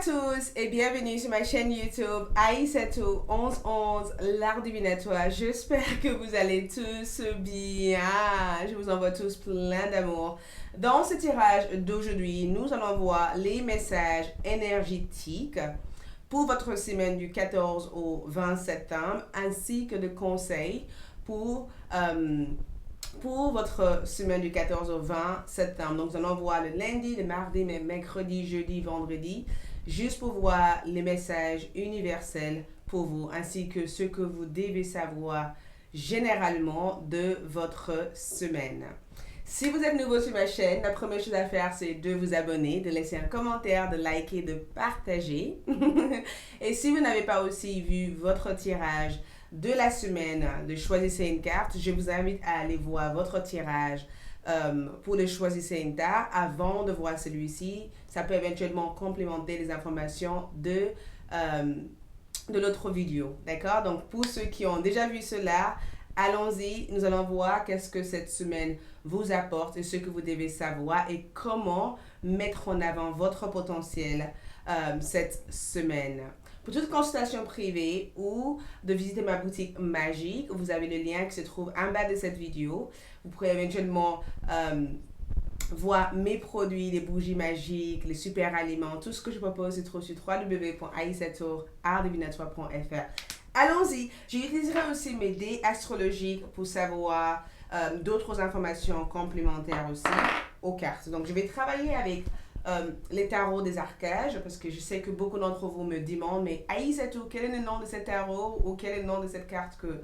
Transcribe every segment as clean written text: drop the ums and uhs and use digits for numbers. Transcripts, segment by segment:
tous et bienvenue sur ma chaîne YouTube Aïssatou 1111 l'art divinatoire. J'espère que vous allez tous bien. Je vous envoie tous plein d'amour. Dans ce tirage d'aujourd'hui, nous allons voir les messages énergétiques pour votre semaine du 14 au 20 septembre ainsi que de conseils pour votre semaine du 14 au 20 septembre. Donc, nous allons voir le lundi, le mardi, le mercredi, jeudi, vendredi, juste pour voir les messages universels pour vous, ainsi que ce que vous devez savoir généralement de votre semaine. Si vous êtes nouveau sur ma chaîne, la première chose à faire, c'est de vous abonner, de laisser un commentaire, de liker, de partager. Et si vous n'avez pas aussi vu votre tirage de la semaine de Choisissez une carte, je vous invite à aller voir votre tirage pour le Choisissez une carte avant de voir celui-ci. Ça peut éventuellement complémenter les informations de l'autre vidéo. D'accord? Donc, pour ceux qui ont déjà vu cela, allons-y. Nous allons voir qu'est-ce que cette semaine vous apporte et ce que vous devez savoir et comment mettre en avant votre potentiel cette semaine. Pour toute consultation privée ou de visiter ma boutique magique, vous avez le lien qui se trouve en bas de cette vidéo. Vous pourrez éventuellement voir mes produits, les bougies magiques, les super aliments, tout ce que je propose se trouve sur www.aïssatour.artdivinatoire.fr. Allons-y. J'utiliserai aussi mes dés astrologiques pour savoir d'autres informations complémentaires aussi aux cartes. Donc, je vais travailler avec les tarots des arcages, parce que je sais que beaucoup d'entre vous me demandent, mais Aïssatou, quel est le nom de cet tarot ou quel est le nom de cette carte que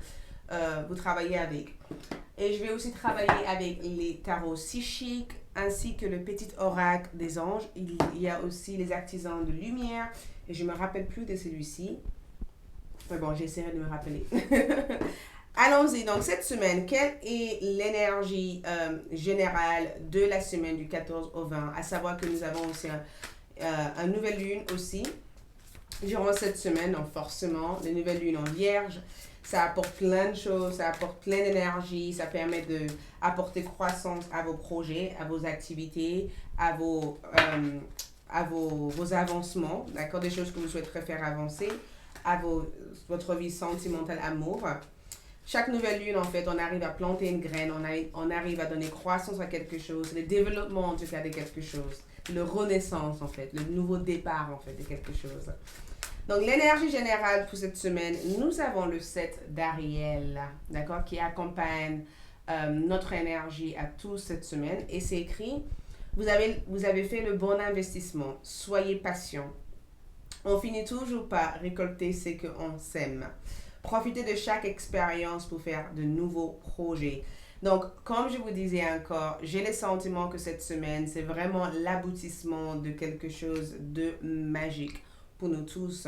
vous travaillez avec? Et je vais aussi travailler avec les tarots psychiques, ainsi que le petit oracle des anges. Il y a aussi les artisans de lumière, et je ne me rappelle plus de celui-ci. Mais bon, j'essaierai de me rappeler. Allons-y. Donc, cette semaine, quelle est l'énergie générale de la semaine du 14 au 20? À savoir que nous avons aussi une nouvelle lune aussi durant cette semaine. Donc, forcément, la nouvelle lune en vierge, ça apporte plein de choses, ça apporte plein d'énergie, ça permet d'apporter croissance à vos projets, à vos activités, à vos avancements, d'accord? Des choses que vous souhaiterez faire avancer, à votre vie sentimentale, amour. Chaque nouvelle lune, en fait, on arrive à planter une graine, on arrive à donner croissance à quelque chose, le développement, en tout cas, de quelque chose, le renaissance, en fait, le nouveau départ, en fait, de quelque chose. Donc, l'énergie générale pour cette semaine, nous avons le 7 d'Ariel, d'accord, qui accompagne notre énergie à tous cette semaine. Et c'est écrit, vous avez fait le bon investissement, soyez patient. On finit toujours par récolter ce qu'on sème. Profitez de chaque expérience pour faire de nouveaux projets. Donc, comme je vous disais encore, j'ai le sentiment que cette semaine, c'est vraiment l'aboutissement de quelque chose de magique pour nous tous.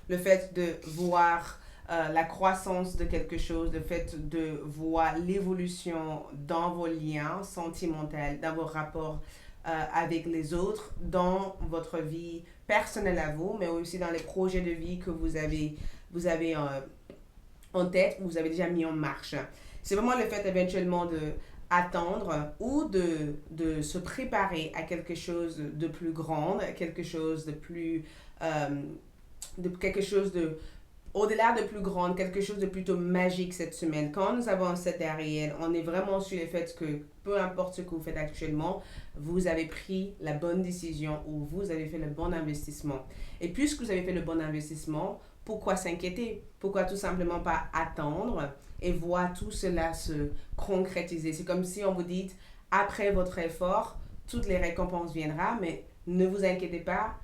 Le fait de voir la croissance de quelque chose, le fait de voir l'évolution dans vos liens sentimentaux, dans vos rapports avec les autres, dans votre vie personnelle à vous, mais aussi dans les projets de vie que vous avez en tête, vous avez déjà mis en marche. C'est vraiment le fait éventuellement d'attendre ou de se préparer à quelque chose de plus grand, quelque chose de plus... au-delà de plus grand, quelque chose de plutôt magique cette semaine. Quand nous avons cette Ariel, on est vraiment sur le fait que peu importe ce que vous faites actuellement, vous avez pris la bonne décision ou vous avez fait le bon investissement. Et puisque vous avez fait le bon investissement, pourquoi s'inquiéter? Pourquoi tout simplement pas attendre et voir tout cela se concrétiser? C'est comme si on vous dit, après votre effort, toutes les récompenses viendront, mais ne vous inquiétez pas,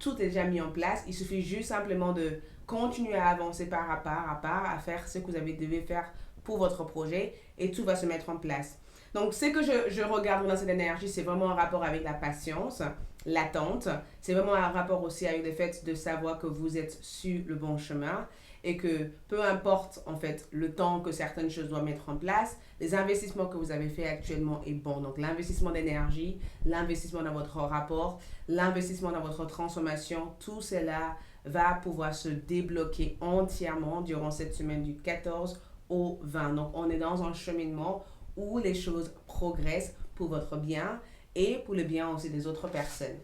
tout est déjà mis en place. Il suffit juste simplement de continuer à avancer pas, à faire ce que vous devez faire pour votre projet et tout va se mettre en place. Donc, ce que je regarde dans cette énergie, c'est vraiment un rapport avec la patience, l'attente. C'est vraiment un rapport aussi avec le fait de savoir que vous êtes sur le bon chemin et que peu importe en fait le temps que certaines choses doivent mettre en place, les investissements que vous avez fait actuellement est bon. Donc, l'investissement d'énergie, l'investissement dans votre rapport, l'investissement dans votre transformation, tout cela va pouvoir se débloquer entièrement durant cette semaine du 14 au 20. Donc, on est dans un cheminement où les choses progressent pour votre bien et pour le bien aussi des autres personnes.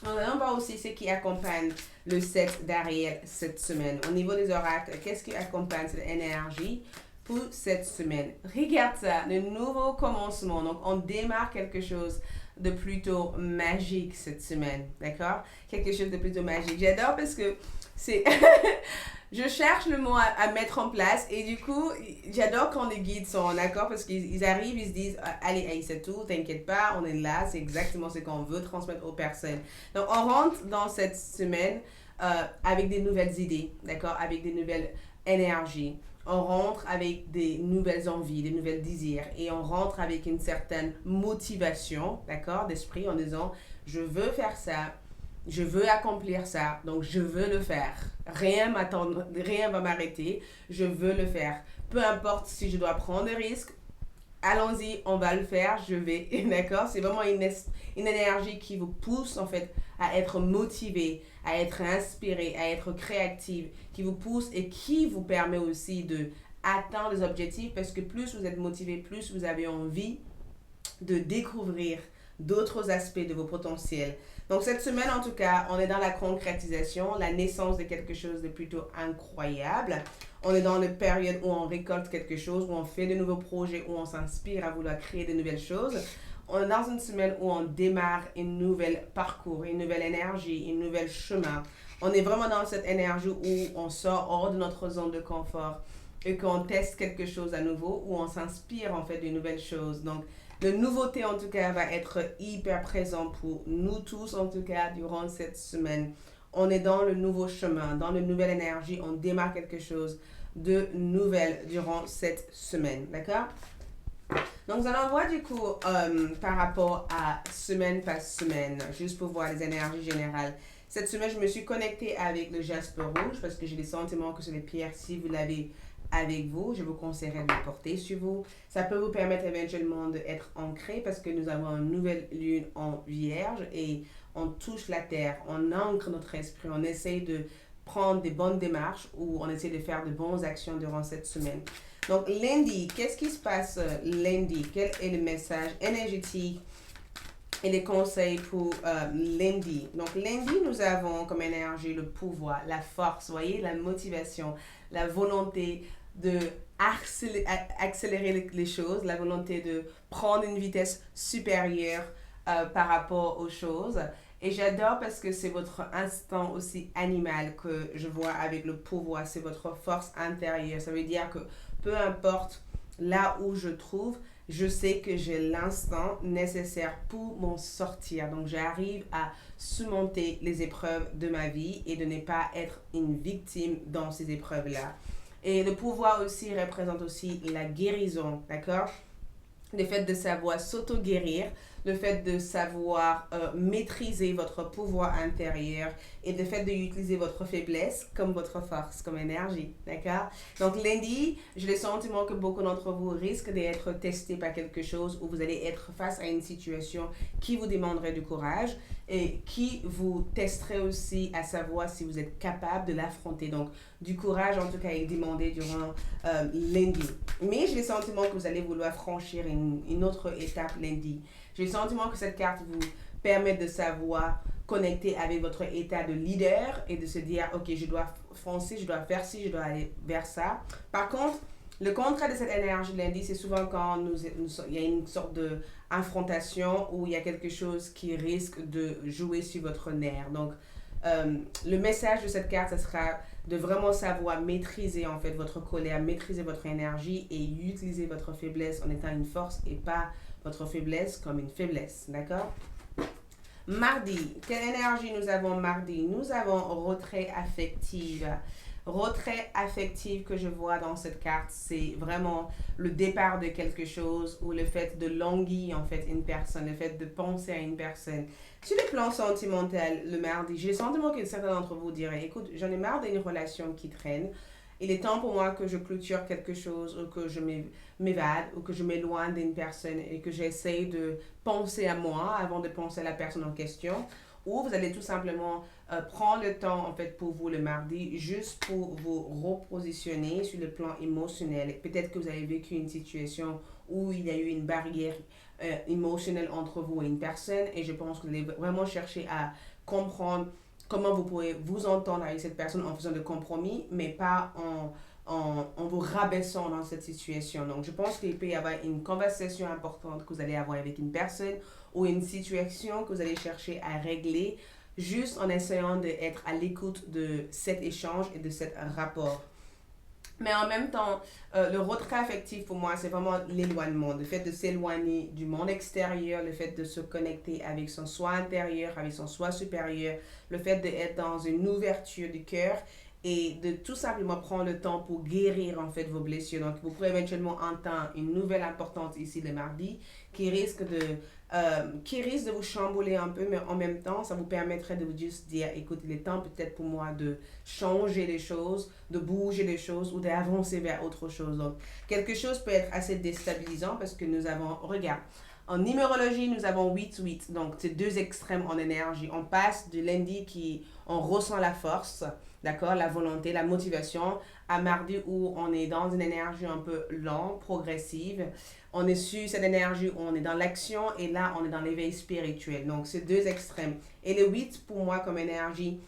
On va voir aussi ce qui accompagne le set d'Ariel cette semaine. Au niveau des oracles, qu'est-ce qui accompagne cette énergie pour cette semaine? Regarde ça, le nouveau commencement. Donc, on démarre quelque chose de plutôt magique cette semaine, d'accord? Quelque chose de plutôt magique. J'adore parce que c'est... je cherche le mot à mettre en place et du coup, j'adore quand les guides sont en accord parce qu'ils arrivent, ils se disent allez, allez, c'est tout, t'inquiète pas, on est là, c'est exactement ce qu'on veut transmettre aux personnes. Donc, on rentre dans cette semaine avec des nouvelles idées, d'accord, avec des nouvelles énergies. On rentre avec des nouvelles envies, des nouvelles désirs et on rentre avec une certaine motivation, d'accord, d'esprit en disant je veux faire ça, je veux accomplir ça, donc je veux le faire. Rien va m'arrêter, je veux le faire. Peu importe si je dois prendre des risques, allons-y, on va le faire, je vais, d'accord? C'est vraiment une énergie qui vous pousse en fait à être motivé, à être inspiré, à être créative, qui vous pousse et qui vous permet aussi de atteindre les objectifs parce que plus vous êtes motivé, plus vous avez envie de découvrir d'autres aspects de vos potentiels. Donc cette semaine en tout cas, on est dans la concrétisation, la naissance de quelque chose de plutôt incroyable. On est dans une période où on récolte quelque chose, où on fait de nouveaux projets, où on s'inspire à vouloir créer de nouvelles choses. On est dans une semaine où on démarre une nouvelle parcours, une nouvelle énergie, une nouvelle chemin. On est vraiment dans cette énergie où on sort hors de notre zone de confort et qu'on teste quelque chose à nouveau, où on s'inspire en fait de nouvelles choses. Donc la nouveauté, en tout cas, va être hyper présent pour nous tous, en tout cas, durant cette semaine. On est dans le nouveau chemin, dans la nouvelle énergie. On démarre quelque chose de nouvel durant cette semaine. D'accord? Donc, nous allons voir du coup par rapport à semaine par semaine, juste pour voir les énergies générales. Cette semaine, je me suis connectée avec le jaspe rouge parce que j'ai le sentiment que c'est les pierres, si vous l'avez avec vous, je vous conseillerais de le porter sur vous. Ça peut vous permettre éventuellement d'être ancré parce que nous avons une nouvelle lune en vierge et on touche la terre, on ancre notre esprit, on essaye de prendre des bonnes démarches ou on essaie de faire de bonnes actions durant cette semaine. Donc lundi, qu'est-ce qui se passe lundi? Quel est le message énergétique et les conseils pour lundi? Donc lundi, nous avons comme énergie le pouvoir, la force, vous voyez, la motivation, la volonté de accélérer les choses, la volonté de prendre une vitesse supérieure par rapport aux choses. Et j'adore parce que c'est votre instinct aussi animal que je vois avec le pouvoir, c'est votre force intérieure. Ça veut dire que peu importe là où je trouve, je sais que j'ai l'instant nécessaire pour m'en sortir. Donc j'arrive à surmonter les épreuves de ma vie et de ne pas être une victime dans ces épreuves-là. Et le pouvoir aussi représente aussi la guérison, d'accord? Le fait de savoir s'auto-guérir, le fait de savoir maîtriser votre pouvoir intérieur et le fait d'utiliser votre faiblesse comme votre force, comme énergie, d'accord? Donc lundi, j'ai le sentiment que beaucoup d'entre vous risquent d'être testés par quelque chose où vous allez être face à une situation qui vous demanderait du courage et qui vous testerait aussi à savoir si vous êtes capable de l'affronter. Donc du courage en tout cas est demandé durant lundi. Mais j'ai le sentiment que vous allez vouloir franchir une autre étape lundi. J'ai le sentiment que cette carte vous permet de savoir connecter avec votre état de leader et de se dire, ok, je dois foncer, je dois faire ci, je dois aller vers ça. Par contre, le contraire de cette énergie lundi, c'est souvent quand il y a une sorte de affrontation où il y a quelque chose qui risque de jouer sur votre nerf. Donc, le message de cette carte, ce sera de vraiment savoir maîtriser en fait votre colère, maîtriser votre énergie et utiliser votre faiblesse en étant une force et pas votre faiblesse comme une faiblesse, d'accord? Mardi, quelle énergie nous avons mardi? Nous avons retrait affectif. Retrait affectif que je vois dans cette carte, c'est vraiment le départ de quelque chose ou le fait de languir en fait une personne, le fait de penser à une personne. Sur le plan sentimental, le mardi, j'ai le sentiment que certains d'entre vous diraient, écoute, j'en ai marre d'une relation qui traîne. Il est temps pour moi que je clôture quelque chose ou que je m'évade ou que je m'éloigne d'une personne et que j'essaye de penser à moi avant de penser à la personne en question. Ou vous allez tout simplement prendre le temps en fait pour vous le mardi juste pour vous repositionner sur le plan émotionnel. Peut-être que vous avez vécu une situation où il y a eu une barrière émotionnelle entre vous et une personne et je pense que vous allez vraiment chercher à comprendre comment vous pouvez vous entendre avec cette personne en faisant de compromis, mais pas en vous rabaissant dans cette situation. Donc, je pense qu'il peut y avoir une conversation importante que vous allez avoir avec une personne ou une situation que vous allez chercher à régler juste en essayant d'être à l'écoute de cet échange et de cet rapport. Mais en même temps, le retrait affectif pour moi, c'est vraiment l'éloignement, le fait de s'éloigner du monde extérieur, le fait de se connecter avec son soi intérieur, avec son soi supérieur, le fait d'être dans une ouverture du cœur et de tout simplement prendre le temps pour guérir en fait vos blessures. Donc, vous pourrez éventuellement entendre une nouvelle importante ici le mardi qui risque de vous chambouler un peu, mais en même temps, ça vous permettrait de vous juste dire, écoute, il est temps peut-être pour moi de changer les choses, de bouger les choses ou d'avancer vers autre chose. Donc, quelque chose peut être assez déstabilisant parce que nous avons, regarde, en numérologie, nous avons 8-8, donc c'est deux extrêmes en énergie. On passe du lundi qui, on ressent la force, d'accord, la volonté, la motivation, à mardi où on est dans une énergie un peu lente, progressive. On est sur cette énergie où on est dans l'action et là, on est dans l'éveil spirituel. Donc, c'est deux extrêmes. Et le 8, pour moi, comme énergie,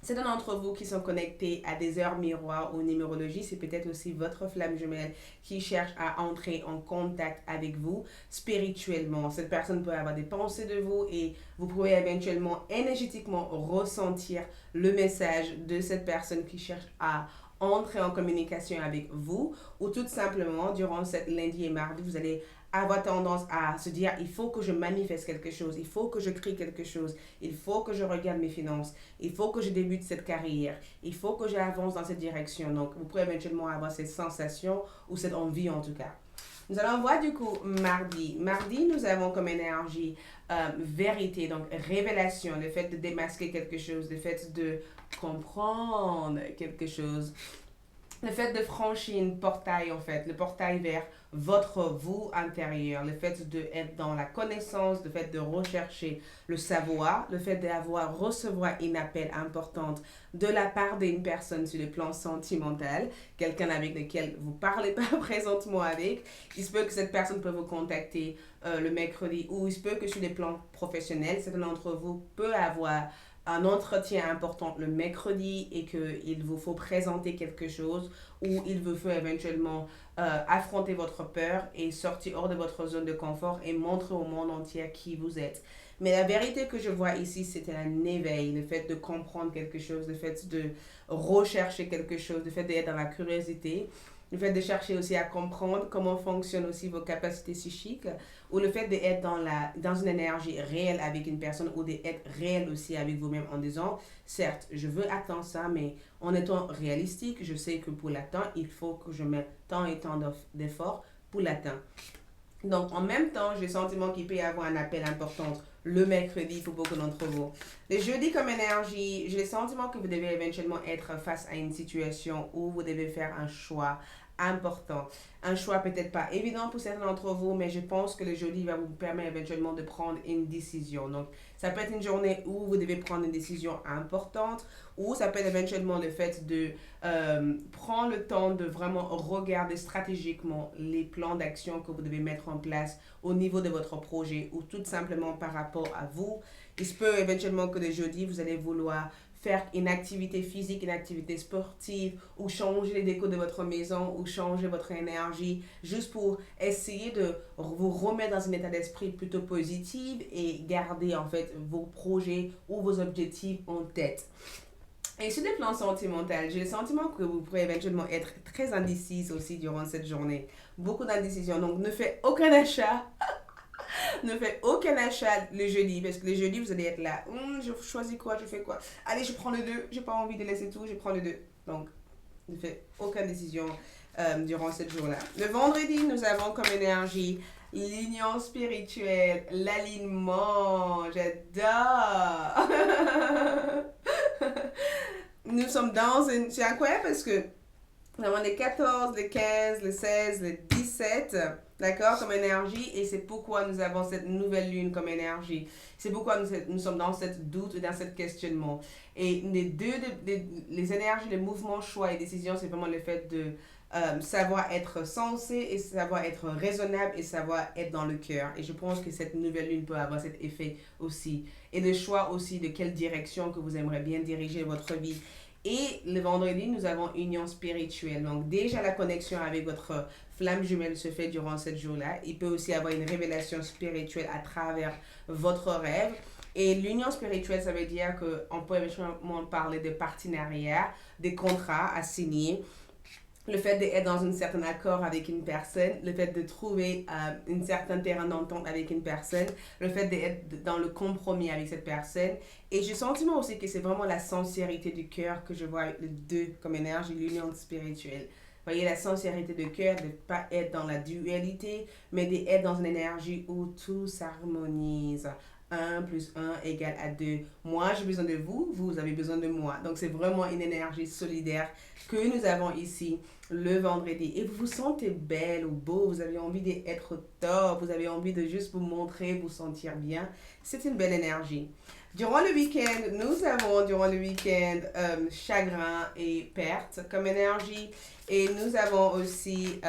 c'est un d'entre vous qui sont connectés à des heures miroirs ou numérologie. C'est peut-être aussi votre flamme jumelle qui cherche à entrer en contact avec vous spirituellement. Cette personne peut avoir des pensées de vous et vous pouvez éventuellement énergétiquement ressentir le message de cette personne qui cherche à entrer en communication avec vous ou tout simplement durant cette lundi et mardi, vous allez avoir tendance à se dire il faut que je manifeste quelque chose, il faut que je crée quelque chose, il faut que je regarde mes finances, il faut que je débute cette carrière, il faut que j'avance dans cette direction. Donc, vous pourrez éventuellement avoir cette sensation ou cette envie en tout cas. Nous allons voir du coup mardi. Mardi, nous avons comme énergie vérité, donc révélation, le fait de démasquer quelque chose, le fait de comprendre quelque chose, le fait de franchir une portail en fait, le portail vers votre vous intérieur, le fait d'être dans la connaissance, le fait de rechercher le savoir, le fait d'avoir recevoir une appel importante de la part d'une personne sur le plan sentimental, quelqu'un avec lequel vous parlez pas présentement avec, il se peut que cette personne peut vous contacter le mercredi ou il se peut que sur les plans professionnels, certains d'entre vous peut avoir un entretien important le mercredi et qu'il vous faut présenter quelque chose ou il vous faut éventuellement affronter votre peur et sortir hors de votre zone de confort et montrer au monde entier qui vous êtes. Mais la vérité que je vois ici, c'est un éveil, le fait de comprendre quelque chose, le fait de rechercher quelque chose, le fait d'être dans la curiosité, le fait de chercher aussi à comprendre comment fonctionnent aussi vos capacités psychiques, ou le fait d'être dans une énergie réelle avec une personne, ou d'être réel aussi avec vous-même en disant, certes, je veux atteindre ça, mais en étant réalistique, je sais que pour l'atteindre, il faut que je mette tant et tant d'efforts pour l'atteindre. Donc, en même temps, j'ai le sentiment qu'il peut y avoir un appel important le mercredi pour beaucoup d'entre vous. Le jeudi comme énergie, j'ai le sentiment que vous devez éventuellement être face à une situation où vous devez faire un choix important. Un choix peut-être pas évident pour certains d'entre vous, mais je pense que le jeudi va vous permettre éventuellement de prendre une décision. Donc, ça peut être une journée où vous devez prendre une décision importante, ou ça peut être éventuellement le fait de prendre le temps de vraiment regarder stratégiquement les plans d'action que vous devez mettre en place au niveau de votre projet ou tout simplement par rapport à vous. Il se peut éventuellement que le jeudi, vous allez vouloir faire une activité physique, une activité sportive ou changer les décos de votre maison ou changer votre énergie juste pour essayer de vous remettre dans un état d'esprit plutôt positif et garder en fait vos projets ou vos objectifs en tête. Et sur le plan sentimental, j'ai le sentiment que vous pourrez éventuellement être très indécise aussi durant cette journée. Beaucoup d'indécision. Donc, ne faites aucun achat. Ne faites aucun achat le jeudi. Parce que le jeudi, vous allez être là. Je choisis quoi, je fais quoi. Allez, je prends le 2. J'ai pas envie de laisser tout, je prends le 2. Donc, ne faites aucune décision durant cette jour-là. Le vendredi, nous avons comme énergie l'union spirituelle, l'alignement. J'adore. Nous sommes dans une... C'est incroyable parce que nous avons les 14, les 15, les 16, les 17, d'accord, comme énergie. Et c'est pourquoi nous avons cette nouvelle lune comme énergie. C'est pourquoi nous sommes dans cette doute et dans ce questionnement. Et les énergies, les mouvements, choix et décisions, c'est vraiment le fait de savoir être sensé et savoir être raisonnable et savoir être dans le cœur. Et je pense que cette nouvelle lune peut avoir cet effet aussi. Et le choix aussi de quelle direction que vous aimeriez bien diriger votre vie. Et le vendredi, nous avons union spirituelle. Donc déjà, la connexion avec votre flamme jumelle se fait durant cette jour-là. Il peut aussi avoir une révélation spirituelle à travers votre rêve. Et l'union spirituelle, ça veut dire qu'on peut éventuellement parler de partenariat, des contrats à signer, le fait d'être dans un certain accord avec une personne, le fait de trouver un certain terrain d'entente avec une personne, le fait d'être dans le compromis avec cette personne. Et j'ai le sentiment aussi que c'est vraiment la sincérité du cœur que je vois avec le 2 comme énergie, l'union spirituelle. Vous voyez, la sincérité du cœur, de ne pas être dans la dualité, mais d'être dans une énergie où tout s'harmonise. 1 plus 1 égale à 2. Moi, j'ai besoin de vous, vous avez besoin de moi. Donc, c'est vraiment une énergie solidaire que nous avons ici le vendredi. Et vous vous sentez belle ou beau, vous avez envie d'être top, vous avez envie de juste vous montrer, vous sentir bien. C'est une belle énergie. Durant le week-end, nous avons chagrin et perte comme énergie. Et nous avons aussi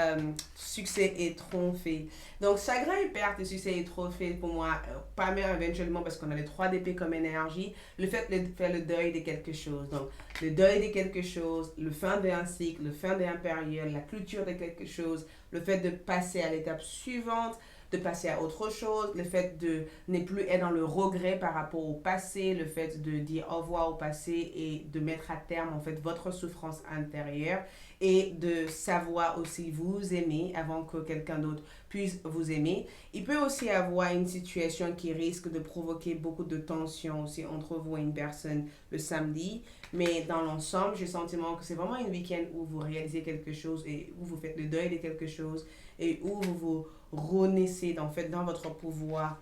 succès et trophée. Donc, chagrin et perte et succès et trophée, pour moi, pas mal éventuellement parce qu'on a les 3 d'épée comme énergie. Le fait de faire le deuil de quelque chose. Donc, le deuil de quelque chose, le fin d'un cycle, le fin d'un période, la clôture de quelque chose, le fait de passer à l'étape suivante, de passer à autre chose, le fait de ne plus être dans le regret par rapport au passé, le fait de dire au revoir au passé et de mettre à terme en fait votre souffrance intérieure et de savoir aussi vous aimer avant que quelqu'un d'autre puisse vous aimer. Il peut aussi avoir une situation qui risque de provoquer beaucoup de tension aussi entre vous et une personne le samedi, mais dans l'ensemble, j'ai le sentiment que c'est vraiment un week-end où vous réalisez quelque chose et où vous faites le deuil de quelque chose et où vous vous renaissez en fait, dans votre pouvoir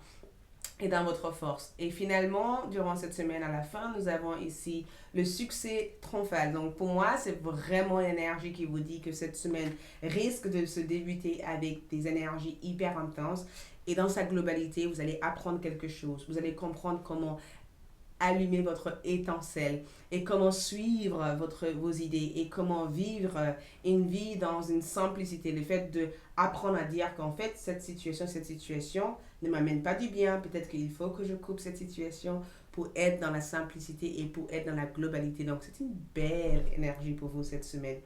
et dans votre force. Et finalement, durant cette semaine, à la fin, nous avons ici le succès triomphal. Donc pour moi, c'est vraiment l'énergie qui vous dit que cette semaine risque de se débuter avec des énergies hyper intenses. Et dans sa globalité, vous allez apprendre quelque chose. Vous allez comprendre comment allumer votre étincelle et comment suivre vos idées et comment vivre une vie dans une simplicité. Le fait de apprendre à dire qu'en fait, cette situation ne m'amène pas du bien. Peut-être qu'il faut que je coupe cette situation pour être dans la simplicité et pour être dans la globalité. Donc, c'est une belle énergie pour vous cette semaine.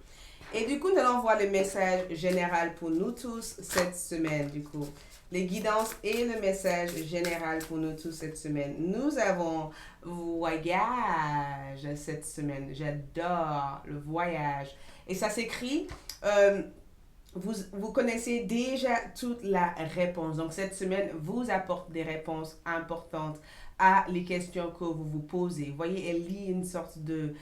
Et du coup, nous allons voir le message général pour nous tous cette semaine, du coup. Les guidances et le message général pour nous tous cette semaine. Nous avons voyage cette semaine. J'adore le voyage. Et ça s'écrit, vous connaissez déjà toute la réponse. Donc cette semaine vous apporte des réponses importantes à les questions que vous vous posez. Vous voyez, elle lit une sorte de...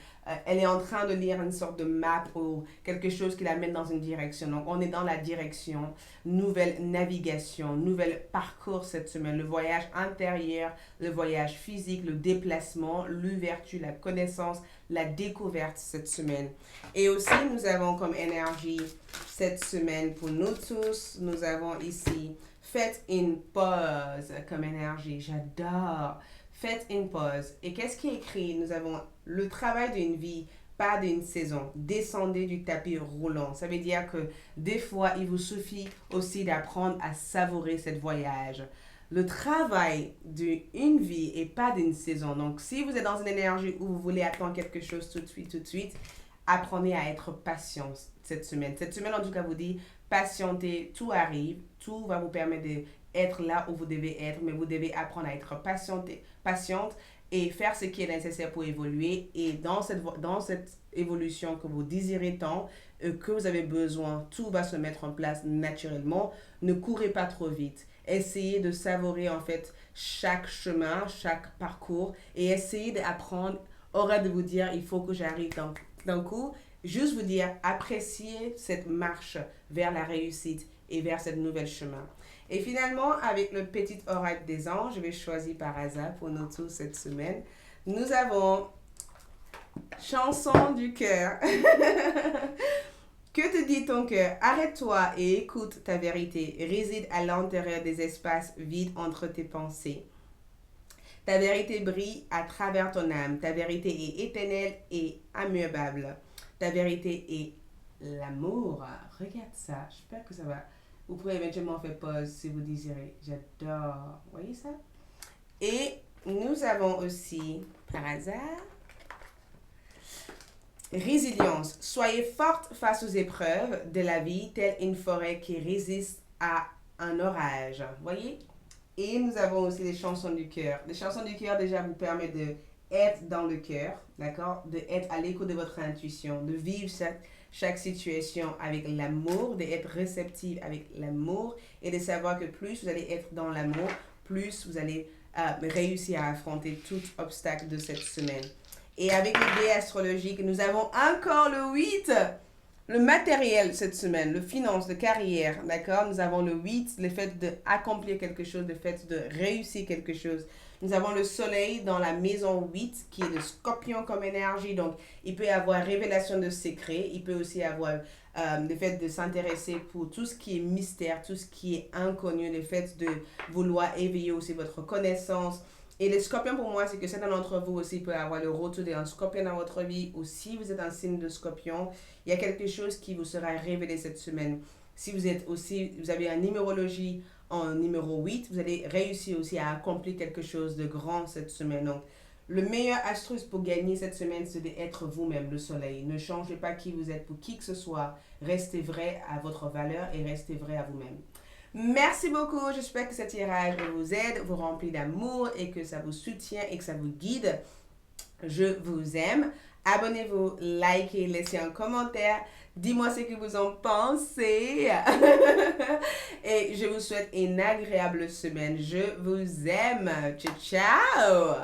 elle est en train de lire une sorte de map ou quelque chose qui la mène dans une direction. Donc, on est dans la direction, nouvelle navigation, nouvel parcours cette semaine. Le voyage intérieur, le voyage physique, le déplacement, l'ouverture, la connaissance, la découverte cette semaine. Et aussi, nous avons comme énergie cette semaine pour nous tous, nous avons ici faites une pause comme énergie. J'adore. Faites une pause. Et qu'est-ce qui est écrit? Nous avons le travail d'une vie, pas d'une saison. Descendez du tapis roulant. Ça veut dire que des fois, il vous suffit aussi d'apprendre à savourer ce voyage. Le travail d'une vie et pas d'une saison. Donc, si vous êtes dans une énergie où vous voulez attendre quelque chose tout de suite, apprenez à être patient cette semaine. Cette semaine, en tout cas, vous dit patientez, tout arrive, tout va vous permettre d'être là où vous devez être, mais vous devez apprendre à être patiente et faire ce qui est nécessaire pour évoluer. Et dans cette évolution que vous désirez tant, que vous avez besoin, tout va se mettre en place naturellement. Ne courez pas trop vite. Essayez de savourer en fait chaque chemin, chaque parcours et essayez d'apprendre. Arrête de vous dire, il faut que j'arrive d'un coup. Juste vous dire, appréciez cette marche vers la réussite et vers cette nouvelle chemin. Et finalement, avec le petit oracle des anges, je vais choisir par hasard pour nous tous cette semaine. Nous avons chanson du cœur. Que te dit ton cœur? Arrête-toi et écoute ta vérité. Réside à l'intérieur des espaces vides entre tes pensées. Ta vérité brille à travers ton âme. Ta vérité est éternelle et immuable. Ta vérité est l'amour. Regarde ça, j'espère que ça va. Vous pouvez éventuellement faire pause si vous désirez. J'adore. Vous voyez ça? Et nous avons aussi, par hasard, résilience. Soyez forte face aux épreuves de la vie, telle une forêt qui résiste à un orage. Voyez? Et nous avons aussi les chansons du cœur. Les chansons du cœur déjà vous permettent de être dans le cœur, d'accord? De être à l'écoute de votre intuition, de vivre chaque situation avec l'amour, d'être réceptive avec l'amour et de savoir que plus vous allez être dans l'amour, plus vous allez réussir à affronter tout obstacle de cette semaine. Et avec l'idée astrologique, nous avons encore le 8, le matériel cette semaine, le finance, le carrière, d'accord? Nous avons le 8, le fait d'accomplir quelque chose, le fait de réussir quelque chose. Nous avons le soleil dans la maison 8 qui est le scorpion comme énergie. Donc, il peut y avoir révélation de secrets. Il peut aussi avoir le fait de s'intéresser pour tout ce qui est mystère, tout ce qui est inconnu, le fait de vouloir éveiller aussi votre connaissance. Et le scorpion pour moi, c'est que certains d'entre vous aussi peut avoir le retour d'un scorpion dans votre vie. Ou si vous êtes un signe de scorpion, il y a quelque chose qui vous sera révélé cette semaine. Si vous êtes aussi, vous avez une numérologie en numéro 8, vous allez réussir aussi à accomplir quelque chose de grand cette semaine. Donc, le meilleur astuce pour gagner cette semaine, c'est d'être vous-même, le soleil. Ne changez pas qui vous êtes pour qui que ce soit. Restez vrai à votre valeur et restez vrai à vous-même. Merci beaucoup. J'espère que cet tirage vous aide, vous remplit d'amour et que ça vous soutient et que ça vous guide. Je vous aime. Abonnez-vous, likez, laissez un commentaire. Dis-moi ce que vous en pensez. Et je vous souhaite une agréable semaine. Je vous aime. Ciao, ciao.